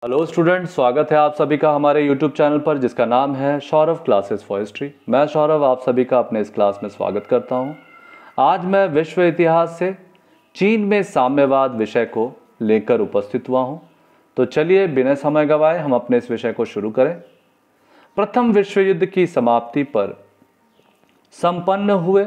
Hello student, स्वागत है आप सभी का हमारे यूट्यूब चैनल पर जिसका नाम है सौरभ क्लासेस फॉर हिस्ट्री। मैं सौरभ आप सभी का अपने इस क्लास में स्वागत करता हूं। आज मैं विश्व इतिहास से चीन में साम्यवाद विषय को लेकर उपस्थित हुआ हूं। तो चलिए बिना समय गवाए हम अपने इस विषय को शुरू करें। प्रथम विश्व युद्ध की समाप्ति पर संपन्न हुए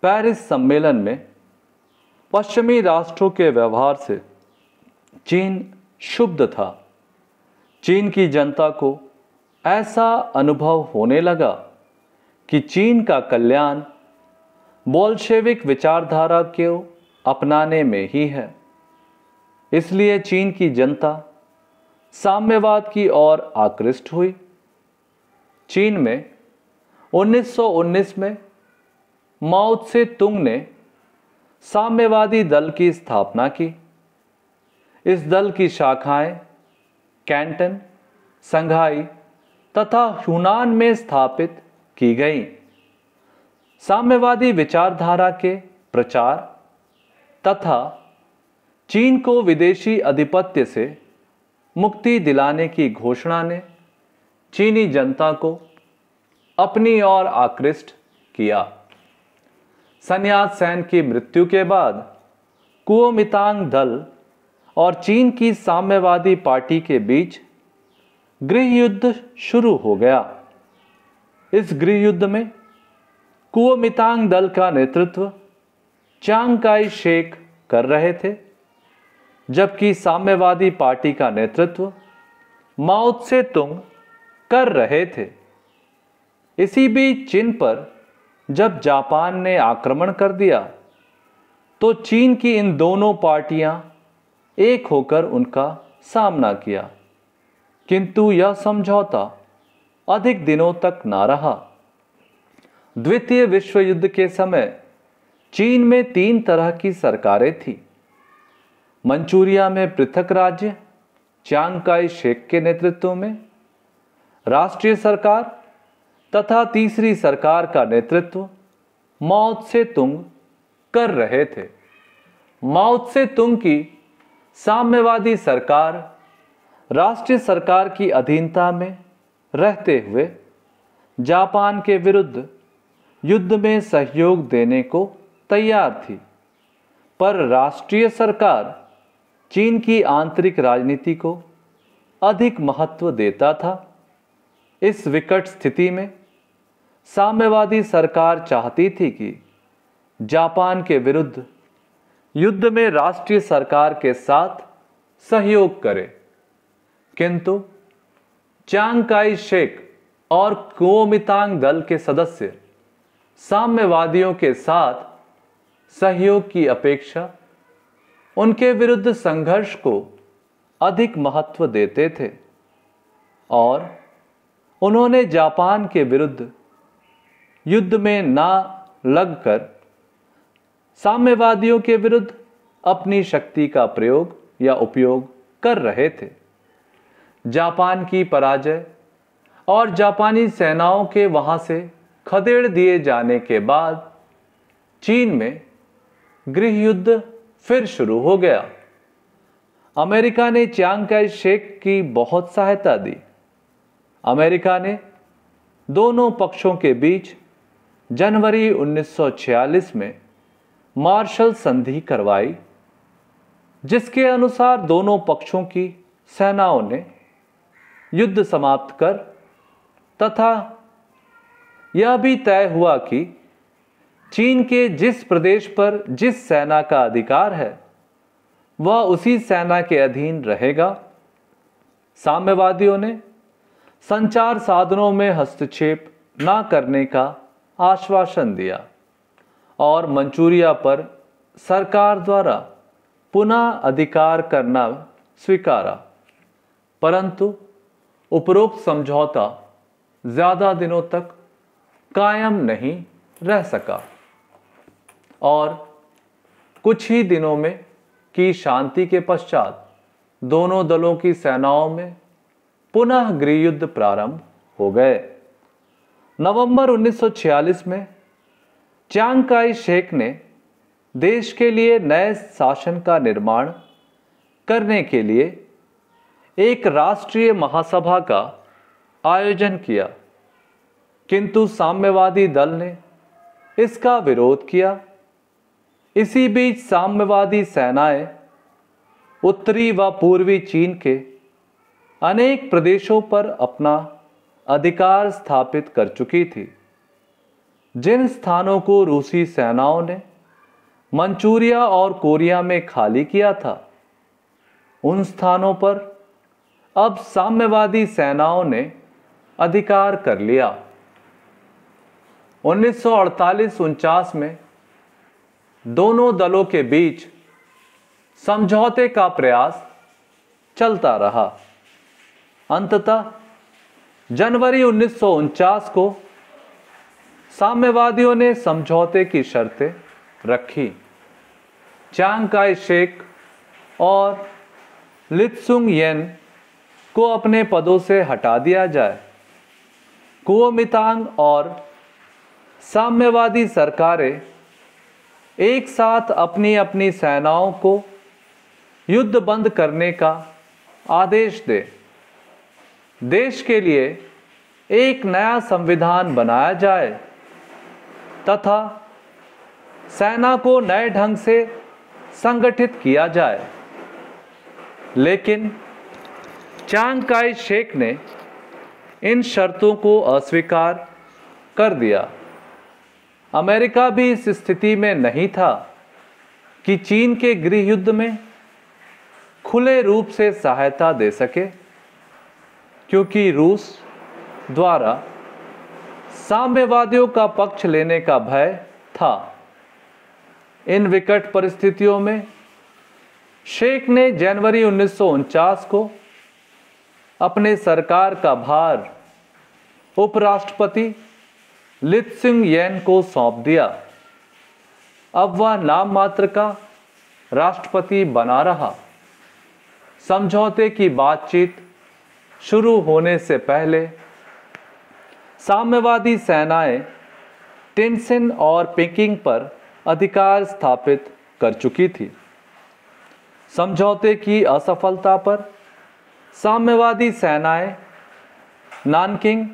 पेरिस सम्मेलन में पश्चिमी राष्ट्रों के व्यवहार से चीन क्षुब्ध था। चीन की जनता को ऐसा अनुभव होने लगा कि चीन का कल्याण बोल्शेविक विचारधारा को अपनाने में ही है। इसलिए चीन की जनता साम्यवाद की ओर आकृष्ट हुई। चीन में 1919 में माओ त्से तुंग ने साम्यवादी दल की स्थापना की। इस दल की शाखाएं कैंटन, संघाई तथा यूनान में स्थापित की गईं। साम्यवादी विचारधारा के प्रचार तथा चीन को विदेशी आधिपत्य से मुक्ति दिलाने की घोषणा ने चीनी जनता को अपनी ओर आकृष्ट किया। सन्यास सेन की मृत्यु के बाद कुओमितांग दल और चीन की साम्यवादी पार्टी के बीच गृह युद्ध शुरू हो गया। इस गृह युद्ध में कुओमितांग दल का नेतृत्व चांग काई शेक कर रहे थे, जबकि साम्यवादी पार्टी का नेतृत्व माओ त्से तुंग कर रहे थे। इसी बीच चीन पर जब जापान ने आक्रमण कर दिया तो चीन की इन दोनों पार्टियां एक होकर उनका सामना किया, किंतु यह समझौता अधिक दिनों तक ना रहा। द्वितीय विश्व युद्ध के समय चीन में 3 तरह की सरकारें थी। मंचूरिया में पृथक राज्य चांग काई शेक के नेतृत्व में राष्ट्रीय सरकार तथा तीसरी सरकार का नेतृत्व माओ त्से तुंग कर रहे थे। माओ त्से तुंग की साम्यवादी सरकार राष्ट्रीय सरकार की अधीनता में रहते हुए जापान के विरुद्ध युद्ध में सहयोग देने को तैयार थी, पर राष्ट्रीय सरकार चीन की आंतरिक राजनीति को अधिक महत्व देता था। इस विकट स्थिति में साम्यवादी सरकार चाहती थी कि जापान के विरुद्ध युद्ध में राष्ट्रीय सरकार के साथ सहयोग करे, किंतु चांग काई शेक और कुओमितांग दल के सदस्य साम्यवादियों के साथ सहयोग की अपेक्षा उनके विरुद्ध संघर्ष को अधिक महत्व देते थे और उन्होंने जापान के विरुद्ध युद्ध में ना लगकर साम्यवादियों के विरुद्ध अपनी शक्ति का प्रयोग या उपयोग कर रहे थे। जापान की पराजय और जापानी सेनाओं के वहां से खदेड़ दिए जाने के बाद चीन में गृह युद्ध फिर शुरू हो गया। अमेरिका ने चांग काई शेक की बहुत सहायता दी। अमेरिका ने दोनों पक्षों के बीच जनवरी 1946 में मार्शल संधि करवाई, जिसके अनुसार दोनों पक्षों की सेनाओं ने युद्ध समाप्त कर तथा यह भी तय हुआ कि चीन के जिस प्रदेश पर जिस सेना का अधिकार है वह उसी सेना के अधीन रहेगा। साम्यवादियों ने संचार साधनों में हस्तक्षेप न करने का आश्वासन दिया और मंचूरिया पर सरकार द्वारा पुनः अधिकार करना स्वीकारा, परंतु उपरोक्त समझौता ज्यादा दिनों तक कायम नहीं रह सका और कुछ ही दिनों में की शांति के पश्चात दोनों दलों की सेनाओं में पुनः गृह युद्ध प्रारंभ हो गए। नवंबर 1946 में चांग काई शेक ने देश के लिए नए शासन का निर्माण करने के लिए एक राष्ट्रीय महासभा का आयोजन किया, किंतु साम्यवादी दल ने इसका विरोध किया। इसी बीच साम्यवादी सेनाएं उत्तरी व पूर्वी चीन के अनेक प्रदेशों पर अपना अधिकार स्थापित कर चुकी थी। जिन स्थानों को रूसी सेनाओं ने मंचूरिया और कोरिया में खाली किया था, उन स्थानों पर अब साम्यवादी सेनाओं ने अधिकार कर लिया। 1948-49 में दोनों दलों के बीच समझौते का प्रयास चलता रहा। अंततः जनवरी 1949 को साम्यवादियों ने समझौते की शर्तें रखी। चांग काई शेक और लित्सुंग येन को अपने पदों से हटा दिया जाए। कुओमितांग और साम्यवादी सरकारें एक साथ अपनी अपनी सेनाओं को युद्ध बंद करने का आदेश दे। देश के लिए एक नया संविधान बनाया जाए तथा सेना को नए ढंग से संगठित किया जाए। लेकिन चांग काई शेक ने इन शर्तों को अस्वीकार कर दिया। अमेरिका भी इस स्थिति में नहीं था कि चीन के गृह युद्ध में खुले रूप से सहायता दे सके, क्योंकि रूस द्वारा साम्यवादियों का पक्ष लेने का भय था। इन विकट परिस्थितियों में शेख ने जनवरी 1949 को अपने सरकार का भार उपराष्ट्रपति लित्सुंग येन को सौंप दिया। अब वह नाम मात्र का राष्ट्रपति बना रहा। समझौते की बातचीत शुरू होने से पहले साम्यवादी सेनाएं टिनसिन और पेकिंग पर अधिकार स्थापित कर चुकी थी। समझौते की असफलता पर साम्यवादी सेनाएं नानकिंग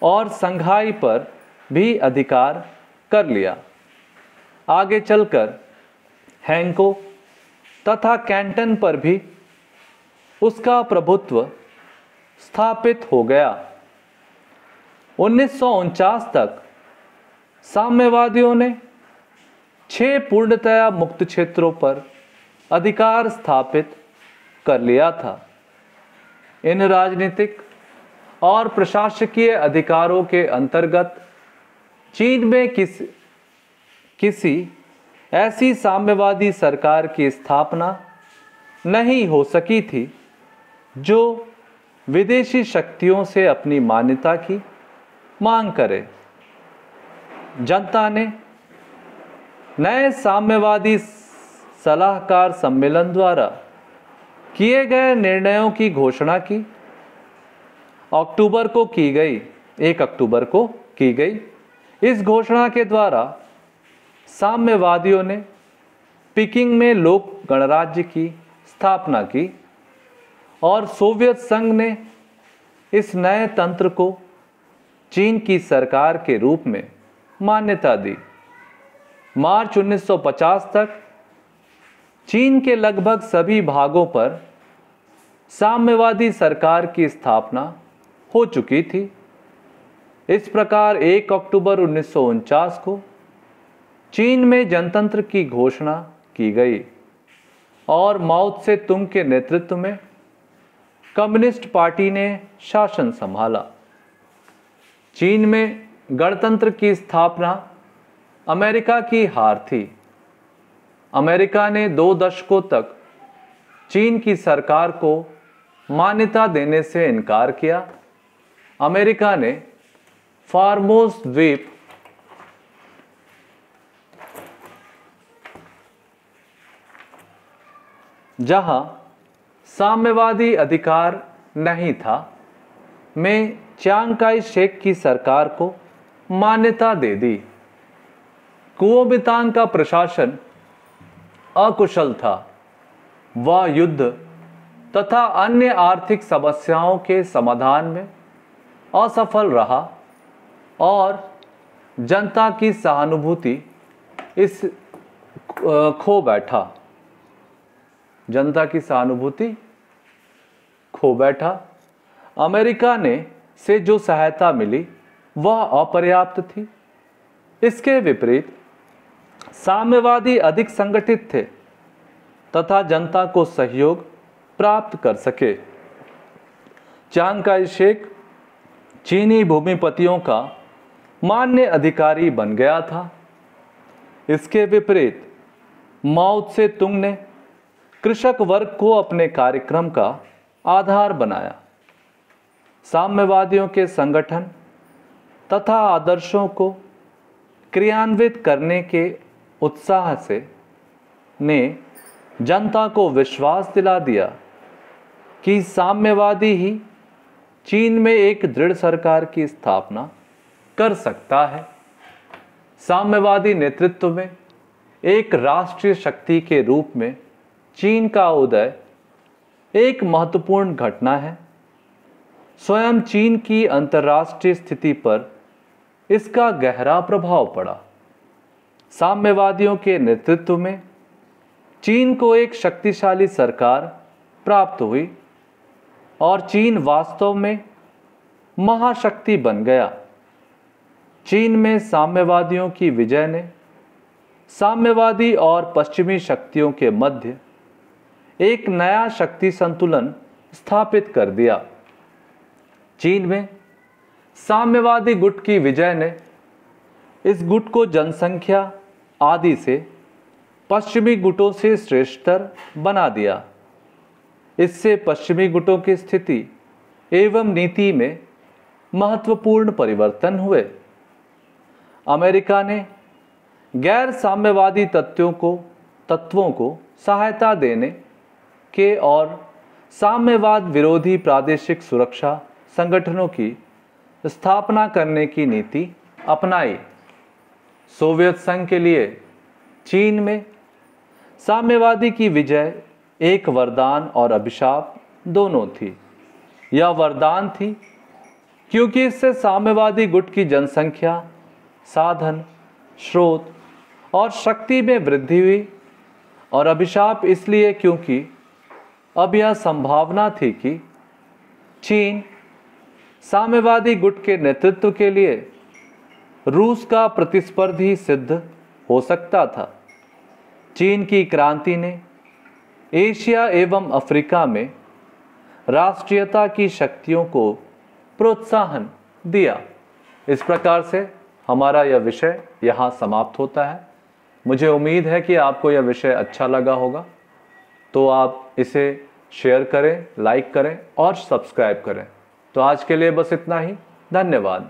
और संघाई पर भी अधिकार कर लिया। आगे चलकर हैंको तथा कैंटन पर भी उसका प्रभुत्व स्थापित हो गया। 1949 तक साम्यवादियों ने 6 पूर्णतया मुक्त क्षेत्रों पर अधिकार स्थापित कर लिया था। इन राजनीतिक और प्रशासकीय अधिकारों के अंतर्गत चीन में किसी ऐसी साम्यवादी सरकार की स्थापना नहीं हो सकी थी जो विदेशी शक्तियों से अपनी मान्यता की मांग करे। जनता ने नए साम्यवादी सलाहकार सम्मेलन द्वारा किए गए निर्णयों की घोषणा की। 1 अक्टूबर को की गई। इस घोषणा के द्वारा साम्यवादियों ने पीकिंग में लोक गणराज्य की स्थापना की और सोवियत संघ ने इस नए तंत्र को चीन की सरकार के रूप में मान्यता दी। मार्च 1950 तक चीन के लगभग सभी भागों पर साम्यवादी सरकार की स्थापना हो चुकी थी। इस प्रकार 1 अक्टूबर 1949 को चीन में जनतंत्र की घोषणा की गई और माओ त्से तुंग के नेतृत्व में कम्युनिस्ट पार्टी ने शासन संभाला। चीन में गणतंत्र की स्थापना अमेरिका की हार थी। अमेरिका ने 2 दशकों तक चीन की सरकार को मान्यता देने से इनकार किया। अमेरिका ने फॉर्मोस द्वीप जहां साम्यवादी अधिकार नहीं था में चांग काई शेक की सरकार को मान्यता दे दी। कुओमितांग का प्रशासन अकुशल था। वह युद्ध तथा अन्य आर्थिक समस्याओं के समाधान में असफल रहा और जनता की सहानुभूति इस खो बैठा। जनता की सहानुभूति खो बैठा। अमेरिका ने से जो सहायता मिली वह अपर्याप्त थी। इसके विपरीत साम्यवादी अधिक संगठित थे तथा जनता को सहयोग प्राप्त कर सके। चांग काई शेक चीनी भूमिपतियों का मान्य अधिकारी बन गया था। इसके विपरीत माओ त्से तुंग ने कृषक वर्ग को अपने कार्यक्रम का आधार बनाया। साम्यवादियों के संगठन तथा आदर्शों को क्रियान्वित करने के उत्साह से ने जनता को विश्वास दिला दिया कि साम्यवादी ही चीन में एक दृढ़ सरकार की स्थापना कर सकता है। साम्यवादी नेतृत्व में एक राष्ट्रीय शक्ति के रूप में चीन का उदय एक महत्वपूर्ण घटना है। स्वयं चीन की अंतर्राष्ट्रीय स्थिति पर इसका गहरा प्रभाव पड़ा। साम्यवादियों के नेतृत्व में चीन को एक शक्तिशाली सरकार प्राप्त हुई और चीन वास्तव में महाशक्ति बन गया। चीन में साम्यवादियों की विजय ने साम्यवादी और पश्चिमी शक्तियों के मध्य एक नया शक्ति संतुलन स्थापित कर दिया। चीन में साम्यवादी गुट की विजय ने इस गुट को जनसंख्या आदि से पश्चिमी गुटों से श्रेष्ठतर बना दिया। इससे पश्चिमी गुटों की स्थिति एवं नीति में महत्वपूर्ण परिवर्तन हुए। अमेरिका ने गैर साम्यवादी तत्वों को सहायता देने के और साम्यवाद विरोधी प्रादेशिक सुरक्षा संगठनों की स्थापना करने की नीति अपनाई। सोवियत संघ के लिए चीन में साम्यवादी की विजय एक वरदान और अभिशाप दोनों थी। यह वरदान थी क्योंकि इससे साम्यवादी गुट की जनसंख्या, साधन, स्रोत और शक्ति में वृद्धि हुई, और अभिशाप इसलिए क्योंकि अब यह संभावना थी कि चीन साम्यवादी गुट के नेतृत्व के लिए रूस का प्रतिस्पर्धी सिद्ध हो सकता था। चीन की क्रांति ने एशिया एवं अफ्रीका में राष्ट्रीयता की शक्तियों को प्रोत्साहन दिया। इस प्रकार से हमारा यह विषय यहाँ समाप्त होता है। मुझे उम्मीद है कि आपको यह विषय अच्छा लगा होगा, तो आप इसे शेयर करें, लाइक करें और सब्सक्राइब करें। तो आज के लिए बस इतना ही। धन्यवाद।